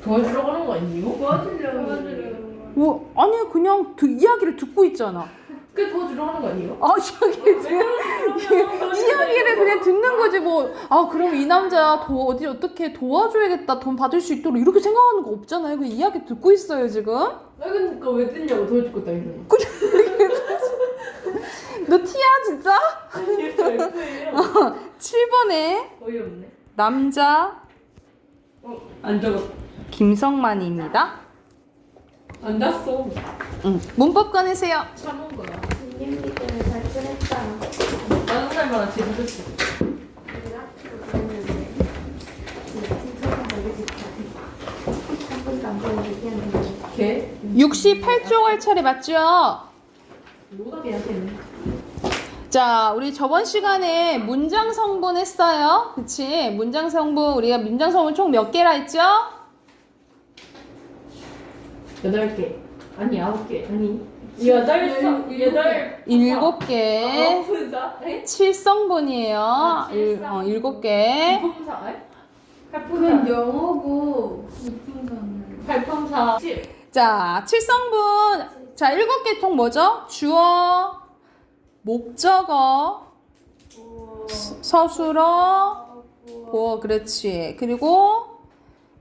Speaker 2: 도와주려고 하는 거 아니에요?
Speaker 3: 도와주려고.
Speaker 1: 뭐 아니 그냥 이야기를 듣고 있잖아.
Speaker 2: 그 도와주려고 하는 거 아니에요?
Speaker 1: 아 이야기를 그냥 듣는 거지 뭐. 아 그럼 이 남자 어떻게 도와줘야겠다, 돈 받을 수 있도록 이렇게 생각하는 거 없잖아요. 그냥 이야기 듣고 있어요 지금.
Speaker 2: 아 그러니까 왜 듣냐고 도와줄 것도 아니잖아.
Speaker 1: 너 티야 진짜?
Speaker 2: 아니 저 F예요.
Speaker 1: 7번에
Speaker 2: 어이없네.
Speaker 1: 남자
Speaker 2: 안 적었.
Speaker 1: 김성만입니다.
Speaker 2: 안 잤어.
Speaker 1: 문법 꺼내세요.
Speaker 2: 참은 거야.
Speaker 3: 김민기 때문에 발전했다.
Speaker 2: 다른 날마다 지금 됐어.
Speaker 3: 내가 그랬는데. 진짜가 모르겠다. 3분도 안 보고 얘기하는데.
Speaker 2: 걔?
Speaker 1: 68쪽 할 차례 맞죠?
Speaker 2: 뭐가 걔한테는?
Speaker 1: 자, 우리 저번 시간에 문장 성분 했어요. 그치? 문장 성분, 우리가 문장 성분 총 몇 개라 했죠?
Speaker 2: 8개. 아니 9개. 아니 8개.
Speaker 1: 7개.
Speaker 2: 분사?
Speaker 1: 7성분이에요.
Speaker 2: 아, 칠성분.
Speaker 1: 7개.
Speaker 2: 분사?
Speaker 3: 그건 영어고, 이분사는.
Speaker 2: 8분사 7.
Speaker 1: 자, 7성분. 자, 7개 총 뭐죠? 주어, 목적어, 서술어, 보어, 그렇지. 그리고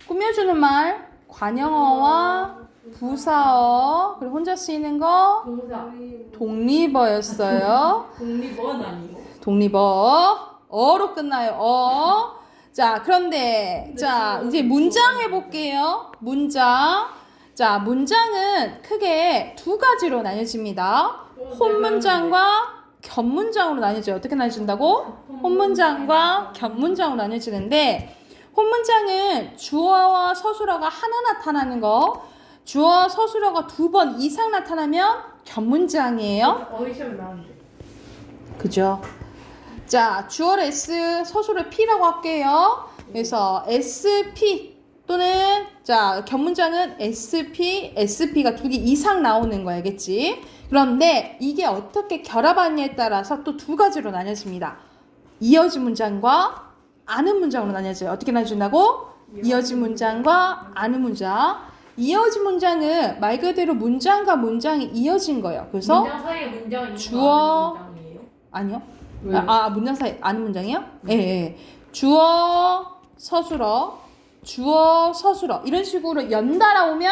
Speaker 1: 꾸며주는 말, 관형어와 부사어, 그리고 혼자 쓰이는 거,
Speaker 2: 동사.
Speaker 1: 독립어였어요.
Speaker 2: 독립원 아니고.
Speaker 1: 독립어. 어로 끝나요. 자, 그런데, 자, 이제 문장 해볼게요. 문장. 자, 문장은 크게 두 가지로 나뉘어집니다. 혼문장과 겹문장으로 나뉘어져요. 어떻게 나뉘어진다고? 혼문장과 겹문장으로 나뉘어지는데, 혼문장은 주어와 서술어가 하나 나타나는 거, 주어와 서술어가 2번 이상 나타나면 겹문장이에요.
Speaker 2: 어휘시험 나왔는데.
Speaker 1: 그죠? 자, 주어를 S, 서술을 P라고 할게요. 그래서 SP 또는 자, 겹문장은 SP, SP가 2개 이상 나오는 거 알겠지? 그런데 이게 어떻게 결합하느냐에 따라서 또 두 가지로 나뉘어집니다. 이어진 문장과 아는 문장으로 나뉘어져요. 어떻게 나눠진다고? 이어진 문장과 아는 문장. 이어진 문장은 말 그대로 문장과 문장이 이어진 거예요. 그래서
Speaker 2: 문장 사이에 문장이 있는
Speaker 1: 주어.
Speaker 2: 거 아는 문장이에요?
Speaker 1: 아니요.
Speaker 2: 왜요?
Speaker 1: 문장 사이 아는 문장이요? 예, 예. 주어, 서술어, 주어, 서술어 이런 식으로 연달아 오면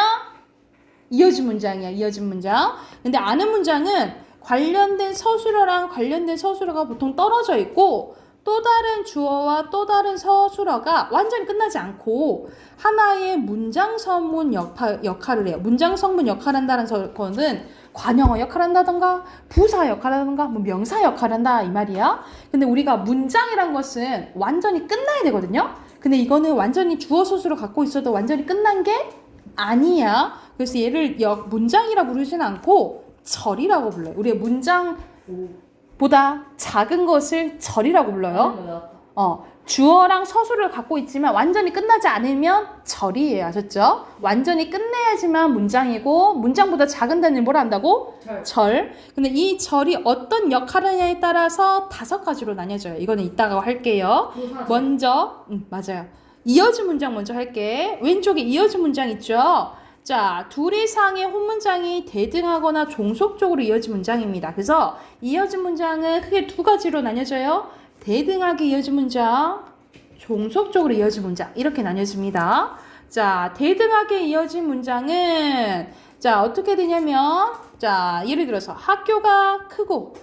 Speaker 1: 이어진 문장이야. 이어진 문장. 근데 아는 문장은 관련된 서술어랑 관련된 서술어가 보통 떨어져 있고 또 다른 주어와 또 다른 서술어가 완전히 끝나지 않고 하나의 문장 성문 역할을 해요. 문장 성문 역할한다는 거는 관형어 역할한다던가 부사 역할한다던가 뭐 명사 역할한다 이 말이야. 근데 우리가 문장이란 것은 완전히 끝나야 되거든요. 근데 이거는 완전히 주어 서술어 갖고 있어도 완전히 끝난 게 아니야. 그래서 얘를 문장이라 부르지는 않고 절이라고 불러요. 우리의 문장보다 작은 것을 절이라고 불러요. 주어랑 서술을 갖고 있지만 완전히 끝나지 않으면 절이에요. 아셨죠? 완전히 끝내야지만 문장이고 문장보다 작은 단위를 뭐라 한다고? 절. 근데 이 절이 어떤 역할을 하냐에 따라서 5가지로 나뉘어져요. 이거는 이따가 할게요. 먼저 맞아요. 이어진 문장 먼저 할게. 왼쪽에 이어진 문장 있죠? 자, 둘 이상의 혼문장이 대등하거나 종속적으로 이어진 문장입니다. 그래서 이어진 문장은 크게 2가지로 나뉘어져요. 대등하게 이어진 문장, 종속적으로 이어진 문장 이렇게 나뉘어집니다. 자, 대등하게 이어진 문장은 자 어떻게 되냐면 자 예를 들어서 학교가 크고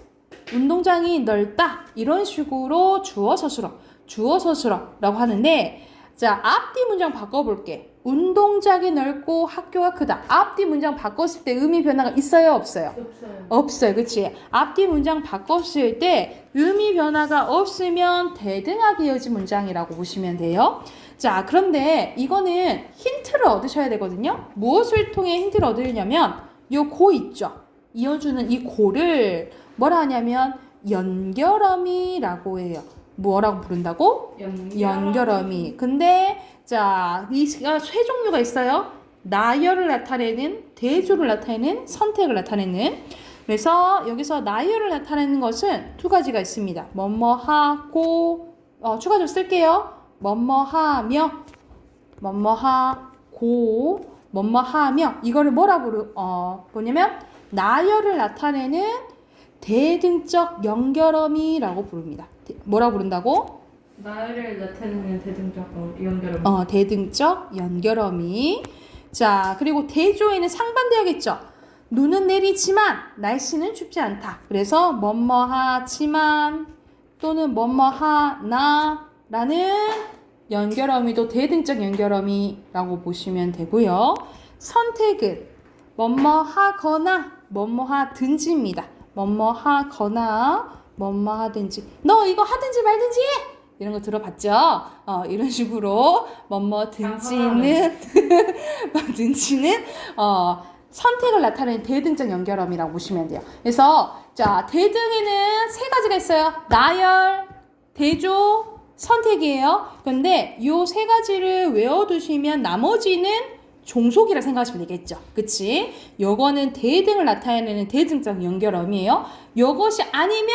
Speaker 1: 운동장이 넓다 이런 식으로 주어 서술어라고 하는데 자 앞뒤 문장 바꿔볼게. 운동장이 넓고 학교가 크다. 앞뒤 문장 바꿨을 때 의미 변화가 있어요? 없어요? 없어요. 그치? 앞뒤 문장 바꿨을 때 의미 변화가 없으면 대등하게 이어진 문장이라고 보시면 돼요. 자, 그런데 이거는 힌트를 얻으셔야 되거든요. 무엇을 통해 힌트를 얻으려면 요 고 있죠? 이어주는 이 고를 뭐라 하냐면 연결어미라고 해요. 뭐라고 부른다고? 연결어미. 근데 자, 이가 세 종류가 있어요. 나열을 나타내는, 대조를 나타내는, 선택을 나타내는. 그래서 여기서 나열을 나타내는 것은 2가지가 있습니다. 뭐뭐하고 추가적으로 쓸게요. 뭐뭐하며, 뭐뭐하고, 뭐뭐하며. 이거를 뭐냐면 나열을 나타내는 대등적 연결어미라고 부릅니다. 뭐라고 부른다고?
Speaker 2: 나열을 나타내는 대등적 연결어미.
Speaker 1: 대등적 연결어미. 자, 그리고 대조에는 상반돼야겠죠. 눈은 내리지만 날씨는 춥지 않다. 그래서 뭐뭐하지만 또는 뭐뭐하나 라는 연결어미도 대등적 연결어미라고 보시면 되고요. 선택은 뭐뭐하거나 뭐뭐하든지입니다. 뭐뭐하거나 뭐뭐하든지. 너 이거 하든지 말든지 해! 이런 거 들어봤죠? 이런 식으로 뭐든지는 선택을 나타내는 대등적 연결어미라고 보시면 돼요. 그래서 자 대등에는 3가지가 있어요. 나열, 대조, 선택이에요. 그런데 요 3가지를 외워두시면 나머지는 종속이라 생각하시면 되겠죠. 그치? 요거는 대등을 나타내는 대등적 연결어미예요. 요것이 아니면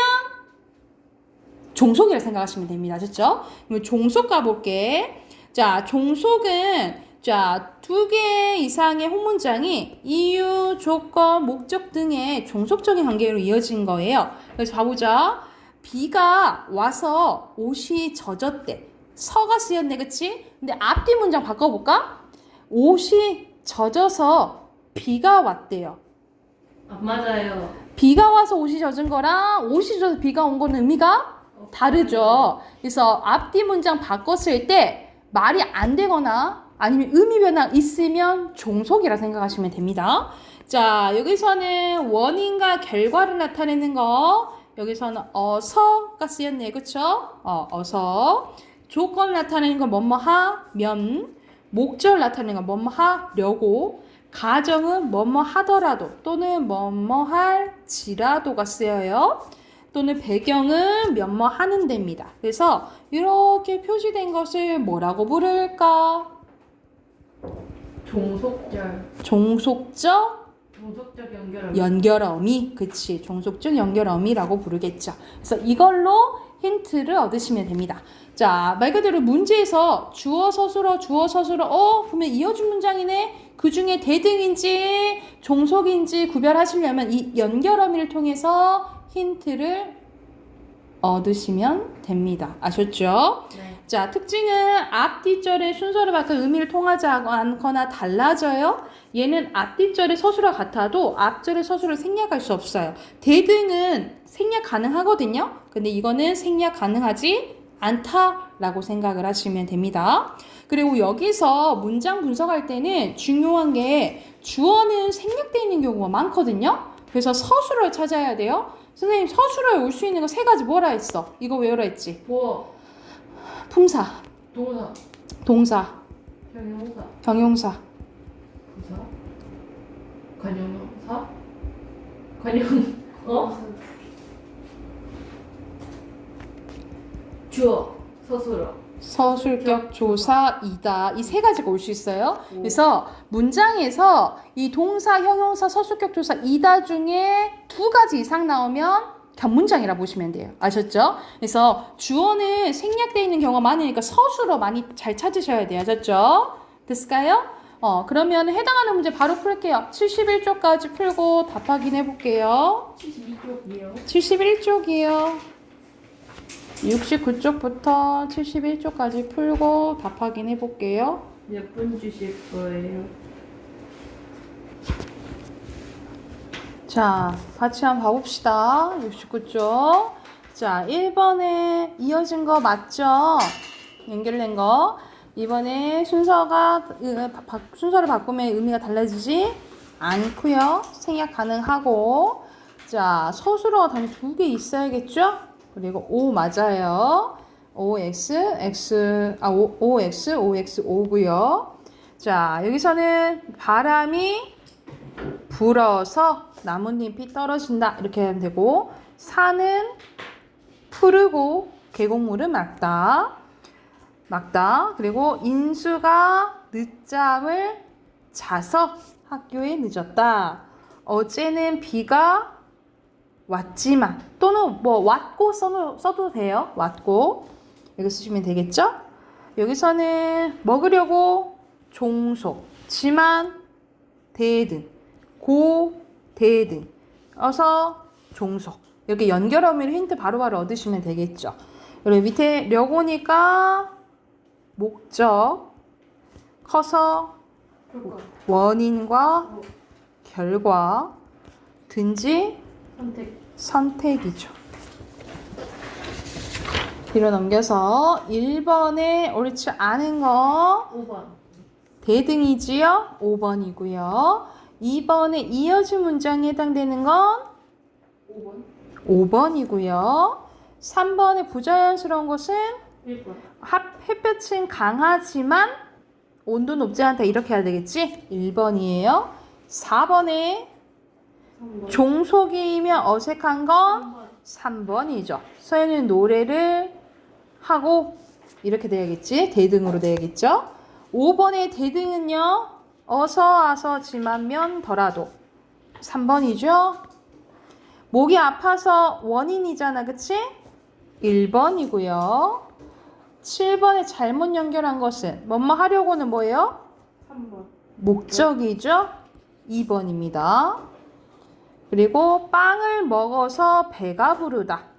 Speaker 1: 종속이라 생각하시면 됩니다. 아셨죠? 그럼 종속 가볼게. 자, 종속은 자, 2개 이상의 혼문장이 이유, 조건, 목적 등의 종속적인 관계로 이어진 거예요. 그래서 가보자. 비가 와서 옷이 젖었대. 서가 쓰였네, 그치? 근데 앞뒤 문장 바꿔볼까? 옷이 젖어서 비가 왔대요.
Speaker 2: 맞아요.
Speaker 1: 비가 와서 옷이 젖은 거랑 옷이 젖어서 비가 온 거는 의미가 다르죠. 그래서 앞뒤 문장 바꿨을 때 말이 안 되거나 아니면 의미 변화 있으면 종속이라 생각하시면 됩니다. 자, 여기서는 원인과 결과를 나타내는 거. 여기서는 어서가 쓰였네요. 그쵸? 어서. 조건을 나타내는 건 뭐뭐하면. 목적을 나타내는 건 뭐뭐하려고. 가정은 뭐뭐하더라도 또는 뭐뭐할지라도가 쓰여요. 또는 배경은 뭐뭐하는 데입니다. 그래서 이렇게 표시된 것을 뭐라고 부를까? 종속적 연결어미. 그치. 종속적 연결어미라고 부르겠죠. 그래서 이걸로 힌트를 얻으시면 됩니다. 자, 말 그대로 문제에서 주어 서술어 그러면 이어준 문장이네. 그 중에 대등인지 종속인지 구별하시려면 이 연결어미를 통해서 힌트를 얻으시면 됩니다. 아셨죠?
Speaker 2: 네.
Speaker 1: 자, 특징은 앞뒤절의 순서를 바꿔 의미를 통하지 않거나 달라져요. 얘는 앞뒤절의 서술과 같아도 앞절의 서술을 생략할 수 없어요. 대등은 생략 가능하거든요. 근데 이거는 생략 가능하지 않다라고 생각을 하시면 됩니다. 그리고 여기서 문장 분석할 때는 중요한 게 주어는 생략되어 있는 경우가 많거든요. 그래서 서술을 찾아야 돼요. 선생님 서술어에 올 수 있는 거 3가지 뭐라 했어? 이거 외우라 했지?
Speaker 2: 뭐?
Speaker 1: 품사, 동사, 형용사,
Speaker 2: 부사, 관용사, 주어,
Speaker 1: 서술격 조사이다. 이 세 가지가 올 수 있어요. 그래서 문장에서 이 동사, 형용사, 서술격 조사이다 중에 두 가지 이상 나오면 견문장이라 보시면 돼요. 아셨죠? 그래서 주어는 생략되어 있는 경우가 많으니까 서술어 많이 잘 찾으셔야 돼요. 아셨죠? 됐을까요? 그러면 해당하는 문제 바로 풀게요. 71쪽까지 풀고 답 확인해 볼게요.
Speaker 2: 72쪽이요.
Speaker 1: 71쪽이요. 69쪽부터 71쪽까지 풀고 답 확인해 볼게요.
Speaker 2: 몇 분 주실 거예요?
Speaker 1: 자, 같이 한번 봐봅시다. 69쪽. 자, 1번에 이어진 거 맞죠? 연결된 거. 이번에 순서를 바꾸면 의미가 달라지지 않고요. 생략 가능하고. 자, 서술어가 단위 2개 있어야겠죠? 그리고 O 맞아요. OX, OX, O고요. 자, 여기서는 바람이 불어서 나뭇잎이 떨어진다. 이렇게 하면 되고, 산은 푸르고 계곡물은 맑다. 그리고 인수가 늦잠을 자서 학교에 늦었다. 어제는 비가 왔지만, 또는 뭐 왔고 써도 돼요. 왔고. 이거 쓰시면 되겠죠? 여기서는 먹으려고 종속, 지만 대등, 고 대등, 어서 종속. 이렇게 연결어미로 힌트 바로바로 얻으시면 되겠죠. 그리고 밑에 려고니까 목적, 커서 원인과 결과, 든지 선택이죠. 뒤로 넘겨서 1번에 옳지 않은 거
Speaker 2: 5번.
Speaker 1: 대등이지요? 5번이고요. 2번에 이어진 문장에 해당되는 건
Speaker 2: 5번.
Speaker 1: 5번이고요. 3번에 부자연스러운 것은
Speaker 2: 1번.
Speaker 1: 햇볕은 강하지만 온도 높지 않다. 이렇게 해야 되겠지? 1번이에요. 4번에
Speaker 2: 3번.
Speaker 1: 종속이면 어색한 건
Speaker 2: 3번.
Speaker 1: 3번이죠. 서연이는 노래를 하고 이렇게 돼야겠지? 대등으로 돼야겠죠? 5번의 대등은요. 어서 와서 지만면 더라도 3번이죠? 목이 아파서 원인이잖아. 그치? 1번이고요. 7번에 잘못 연결한 것은 뭐뭐 하려고는 뭐예요?
Speaker 2: 3번.
Speaker 1: 목적이죠? 2번입니다. 그리고 빵을 먹어서 배가 부르다.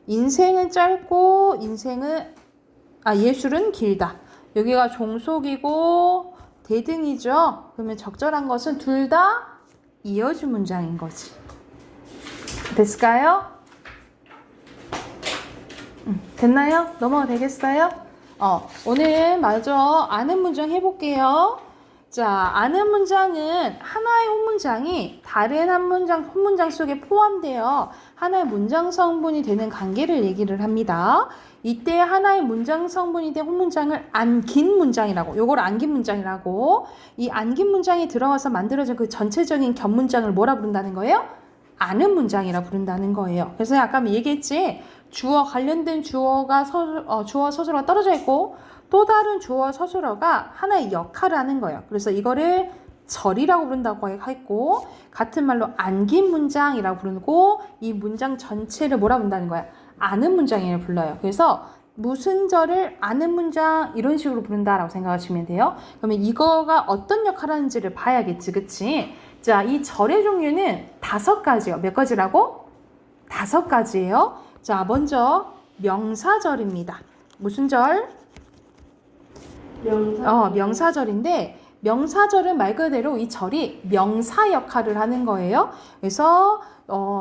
Speaker 1: 인생은 짧고 예술은 길다. 여기가 종속이고 대등이죠. 그러면 적절한 것은 둘 다 이어진 문장인 거지. 됐을까요? 됐나요? 넘어가 되겠어요? 오늘 마저 아는 문장 해볼게요. 자, 아는 문장은 하나의 혼문장이 다른 한 문장, 혼문장 속에 포함되어 하나의 문장 성분이 되는 관계를 얘기를 합니다. 이때 하나의 문장 성분이 된 혼문장을 안긴 문장이라고, 요걸 안긴 문장이라고, 이 안긴 문장이 들어가서 만들어진 그 전체적인 견문장을 뭐라 부른다는 거예요? 아는 문장이라 부른다는 거예요. 그래서 아까 얘기했지? 주어, 관련된 주어가 주어 서술어가 떨어져 있고 또 다른 주어 서술어가 하나의 역할을 하는 거예요. 그래서 이거를 절이라고 부른다고 했고, 같은 말로 안긴 문장이라고 부르고, 이 문장 전체를 뭐라 부른다는 거야? 아는 문장이라고 불러요. 그래서 무슨 절을 아는 문장 이런 식으로 부른다라고 생각하시면 돼요. 그러면 이거가 어떤 역할을 하는지를 봐야겠지, 그치? 자, 이 절의 종류는 5가지요. 몇 가지라고? 5가지예요. 자, 먼저 명사절입니다. 무슨 절? 명사절인데, 명사절은 말 그대로 이 절이 명사 역할을 하는 거예요. 그래서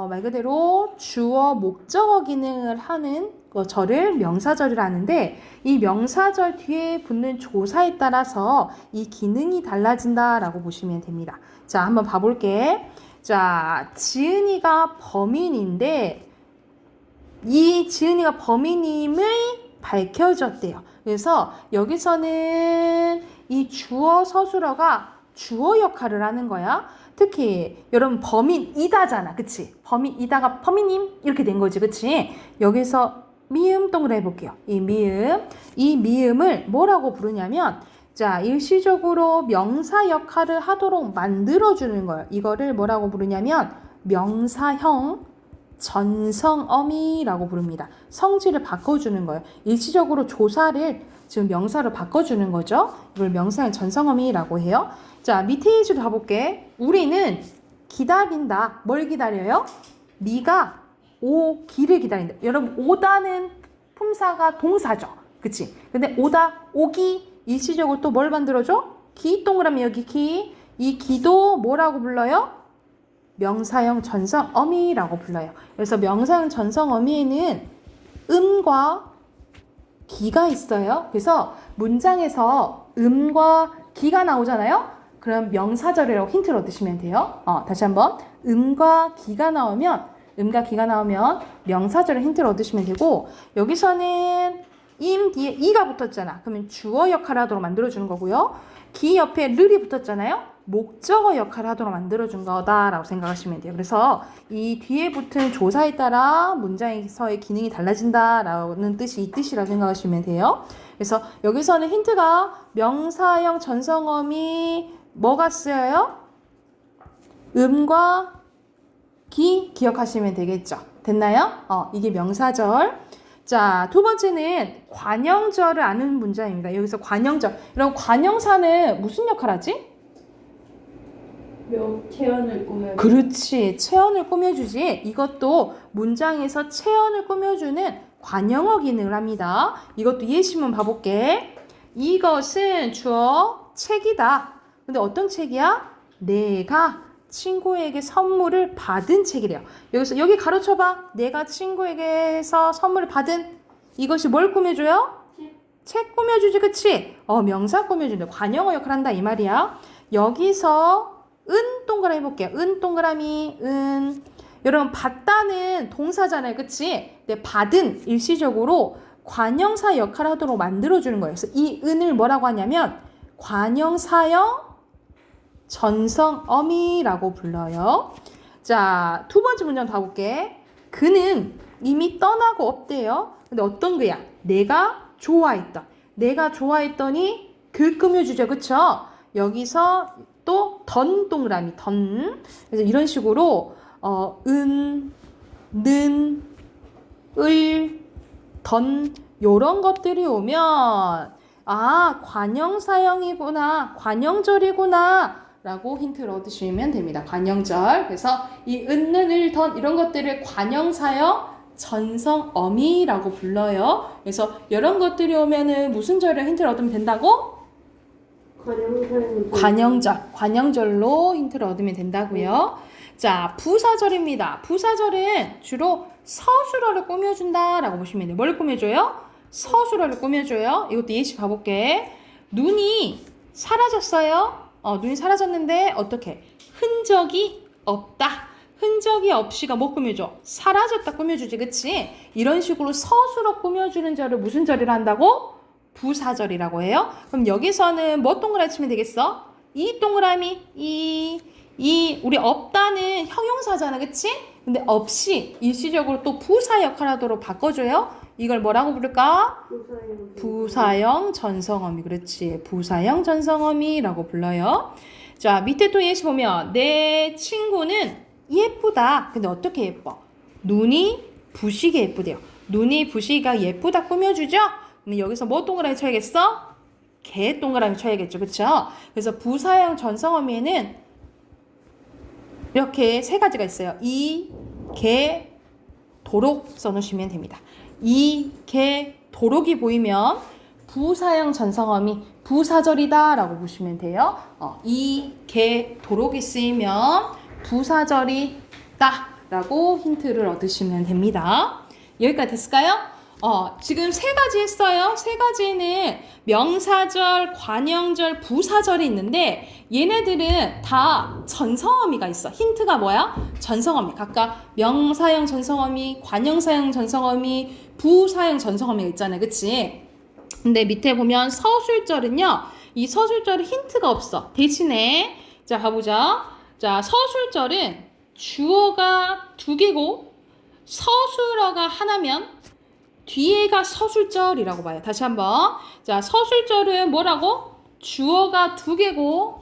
Speaker 1: 말 그대로 주어 목적어 기능을 하는 절을 명사절이라 하는데, 이 명사절 뒤에 붙는 조사에 따라서 이 기능이 달라진다라고 보시면 됩니다. 자, 한번 봐볼게. 자, 지은이가 범인인데 이 지은이가 범인임을 밝혀졌대요. 그래서 여기서는 이 주어 서술어가 주어 역할을 하는 거야. 특히 여러분 범인이다잖아. 그치? 범인이다가 범인님 이렇게 된 거지. 그치? 여기서 미음 동그라미 해볼게요. 이 미음을 뭐라고 부르냐면 자, 일시적으로 명사 역할을 하도록 만들어주는 거예요. 이거를 뭐라고 부르냐면 명사형 전성어미라고 부릅니다. 성질을 바꿔주는 거예요. 일시적으로 조사를 지금 명사로 바꿔주는 거죠. 이걸 명사형 전성어미라고 해요. 자, 밑에 예시로 가볼게. 우리는 기다린다. 뭘 기다려요? 네가 오기를 기다린다. 여러분, 오다는 품사가 동사죠. 그치? 근데 오다, 오기, 일시적으로 또 뭘 만들어줘? 기, 동그라미 여기 기. 이 기도 뭐라고 불러요? 명사형 전성어미라고 불러요. 그래서 명사형 전성어미에는 음과 기가 있어요. 그래서 문장에서 음과 기가 나오잖아요. 그럼 명사절이라고 힌트를 얻으시면 돼요. 다시 한번 음과 기가 나오면 명사절의 힌트를 얻으시면 되고, 여기서는 임 뒤에 이가 붙었잖아. 그러면 주어 역할을 하도록 만들어주는 거고요. 기 옆에 르이 붙었잖아요. 목적어 역할을 하도록 만들어준 거다라고 생각하시면 돼요. 그래서 이 뒤에 붙은 조사에 따라 문장에서의 기능이 달라진다라는 뜻이 이 뜻이라고 생각하시면 돼요. 그래서 여기서는 힌트가 명사형 전성어미 뭐가 쓰여요? 음과 기 기억하시면 되겠죠. 됐나요? 이게 명사절. 자, 두 번째는 관형절을 아는 문장입니다. 여기서 관형절. 이런 관형사는 무슨 역할 하지?
Speaker 3: 체온을 꾸며.
Speaker 1: 그렇지. 체온을 꾸며주지. 이것도 문장에서 체온을 꾸며주는 관형어 기능을 합니다. 이것도 예시문 봐볼게. 이것은 주어 책이다. 근데 어떤 책이야? 내가 친구에게 선물을 받은 책이래요. 여기서 여기 가로쳐봐. 내가 친구에게서 선물을 받은 이것이 뭘 꾸며줘요? 책 꾸며주지, 그치? 명사 꾸며준다. 관형어 역할 한다 이 말이야. 여기서 은 동그라미 해볼게요. 은 동그라미 은. 여러분 받다는 동사잖아요, 그치? 근데 받은 일시적으로 관형사 역할을 하도록 만들어주는 거예요. 그래서 이 은을 뭐라고 하냐면 관형사형 전성어미라고 불러요. 자, 두 번째 문장 봐볼게. 그는 이미 떠나고 없대요. 근데 어떤 그야? 내가 좋아했던. 내가 좋아했더니 그 꾸며주죠. 그쵸? 여기서 또 던 동그라미 던. 그래서 이런 식으로 은, 는, 을, 던 요런 것들이 오면 관형사형이구나. 관형절이구나. 라고 힌트를 얻으시면 됩니다. 관형절. 그래서 이 은는 을, 던 이런 것들을 관형사형 전성어미라고 불러요. 그래서 이런 것들이 오면은 무슨 절을 힌트를 얻으면 된다고? 관형절로 힌트를 얻으면 된다고요. 자, 부사절입니다. 부사절은 주로 서술어를 꾸며준다라고 보시면 돼요. 뭘 꾸며줘요? 서술어를 꾸며줘요. 이것도 예시 봐볼게. 눈이 사라졌어요. 눈이 사라졌는데 어떻게? 흔적이 없다. 흔적이 없이가 뭐 꾸며줘? 사라졌다 꾸며주지, 그치? 이런 식으로 서술어 꾸며주는 절을 무슨 절이라 한다고? 부사절이라고 해요. 그럼 여기서는 뭐 동그라미 치면 되겠어? 이 동그라미, 우리 없다는 형용사잖아, 그치? 근데 없이 일시적으로 또 부사 역할 하도록 바꿔줘요. 이걸 뭐라고 부를까? 부사형 전성어미. 그렇지. 부사형 전성어미라고 불러요. 자, 밑에 또 예시 보면 내 친구는 예쁘다. 근데 어떻게 예뻐? 눈이 부시게 예쁘대요. 눈이 부시가 예쁘다 꾸며주죠? 그럼 여기서 뭐 동그라미 쳐야겠어? 개 동그라미 쳐야겠죠. 그쵸? 그래서 부사형 전성어미에는 이렇게 세 가지가 있어요. 이, 개, 도록 써놓으시면 됩니다. 이, 개, 도록이 보이면 부사형 전성어미 부사절이다 라고 보시면 돼요. 이, 개, 도록이 쓰이면 부사절이다 라고 힌트를 얻으시면 됩니다. 여기까지 됐을까요? 지금 세 가지 했어요. 세 가지는 명사절, 관형절, 부사절이 있는데 얘네들은 다 전성어미가 있어. 힌트가 뭐야? 전성어미. 각각 명사형 전성어미, 관형사형 전성어미, 부사형 전성어미가 있잖아요. 그치? 근데 밑에 보면 서술절은요. 이 서술절은 힌트가 없어. 대신에 자 가보자. 자, 서술절은 주어가 두 개고 서술어가 하나면 뒤에가 서술절이라고 봐요. 다시 한번. 자, 서술절은 뭐라고? 주어가 두 개고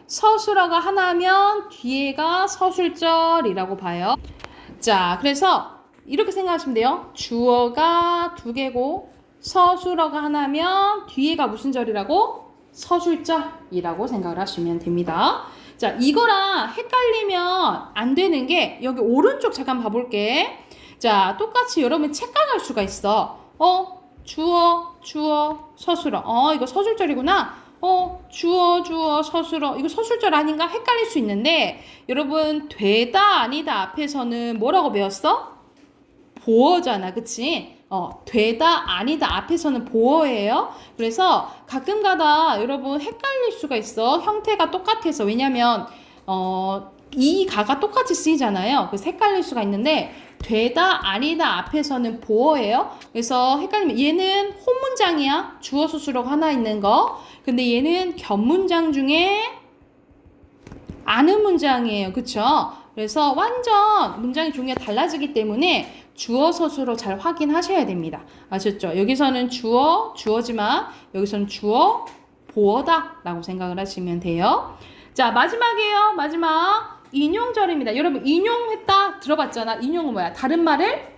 Speaker 1: 서술어가 하나면 뒤에가 서술절이라고 봐요. 자, 그래서 이렇게 생각하시면 돼요. 주어가 두 개고 서술어가 하나면 뒤에가 무슨 절이라고? 서술절이라고 생각을 하시면 됩니다. 자, 이거랑 헷갈리면 안 되는 게 여기 오른쪽 잠깐 봐볼게. 자, 똑같이 여러분 착각할 수가 있어. 주어, 서술어. 이거 서술절이구나. 주어, 서술어. 이거 서술절 아닌가? 헷갈릴 수 있는데 여러분 되다 아니다 앞에서는 뭐라고 배웠어? 보어잖아. 그치? 되다 아니다 앞에서는 보어예요. 그래서 가끔가다 여러분 헷갈릴 수가 있어. 형태가 똑같아서. 왜냐면 이 가가 똑같이 쓰이잖아요. 그래서 헷갈릴 수가 있는데 되다 아니다 앞에서는 보어예요. 그래서 헷갈리면 얘는 혼문장이야. 주어 서술어가 하나 있는 거. 근데 얘는 겹문장 중에 아는 문장이에요. 그쵸? 그래서 완전 문장의 종류가 달라지기 때문에 주어 서술어 잘 확인하셔야 됩니다. 아셨죠? 여기서는 주어지만 여기서는 주어 보어다 라고 생각을 하시면 돼요. 자, 마지막이에요. 마지막 인용절입니다. 여러분 인용했다 들어봤잖아. 인용은 뭐야? 다른 말을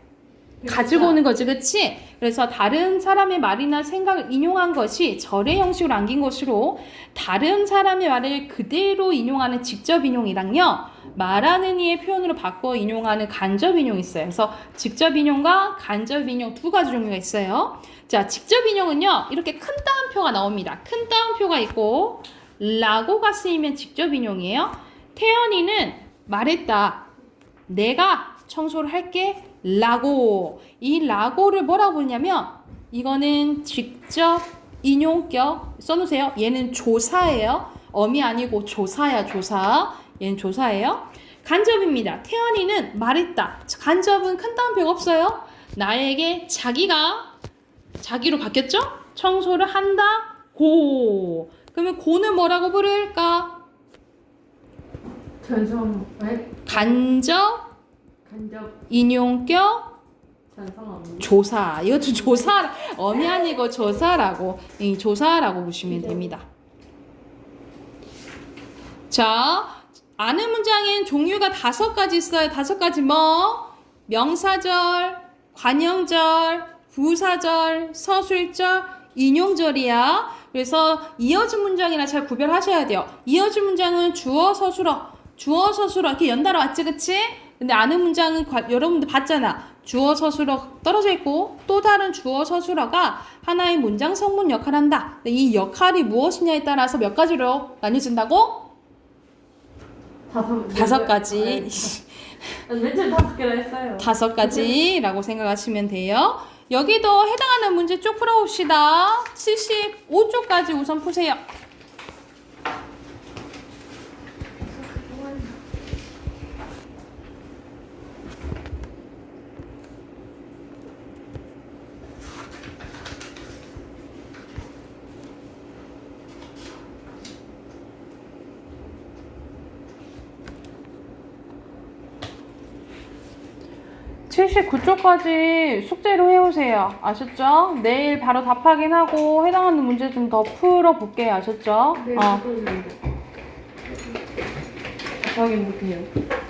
Speaker 1: 가지고 오는 거지. 그치? 그래서 다른 사람의 말이나 생각을 인용한 것이 절의 형식으로 남긴 것으로 다른 사람의 말을 그대로 인용하는 직접 인용이랑요. 말하는 이의 표현으로 바꿔 인용하는 간접 인용이 있어요. 그래서 직접 인용과 간접 인용 두 가지 종류가 있어요. 자, 직접 인용은요. 이렇게 큰 따옴표가 나옵니다. 큰 따옴표가 있고 라고가 쓰이면 직접 인용이에요. 태연이는 말했다. 내가 청소를 할게. 라고. 이 라고를 뭐라고 부르냐면 이거는 직접 인용격 써놓으세요. 얘는 조사예요. 어미 아니고 조사야. 조사. 얘는 조사예요. 간접입니다. 태연이는 말했다. 간접은 큰 따옴표가 없어요. 나에게 자기로 바뀌었죠? 청소를 한다. 고. 그러면 고는 뭐라고 부를까? 간접 인용격 조사. 이것도 조사. 어미 아니고 조사라고. 조사라고 보시면 됩니다. 자, 아는 문장엔 종류가 5가지 있어요. 5가지 뭐? 명사절, 관형절, 부사절, 서술절, 인용절이야. 그래서 이어진 문장이랑 잘 구별하셔야 돼요. 이어진 문장은 주어, 서술어 이렇게 연달아 왔지, 그치? 근데 아는 문장은 여러분들 봤잖아. 주어, 서술어 떨어져 있고 또 다른 주어, 서술어가 하나의 문장 성문 역할을 한다. 근데 이 역할이 무엇이냐에 따라서 몇 가지로 나뉘어진다고? 5가지.
Speaker 2: 맨 처음 5개라 했어요.
Speaker 1: 5가지라고 생각하시면 돼요. 여기도 해당하는 문제 쭉 풀어봅시다. 75쪽까지 우선 푸세요. (79쪽까지) 숙제로 해오세요. 아셨죠? 내일 바로 답 확인하고 해당하는 문제 좀 더 풀어볼게요. 아셨죠?
Speaker 2: 네,
Speaker 1: 어.
Speaker 2: 확인 못해요.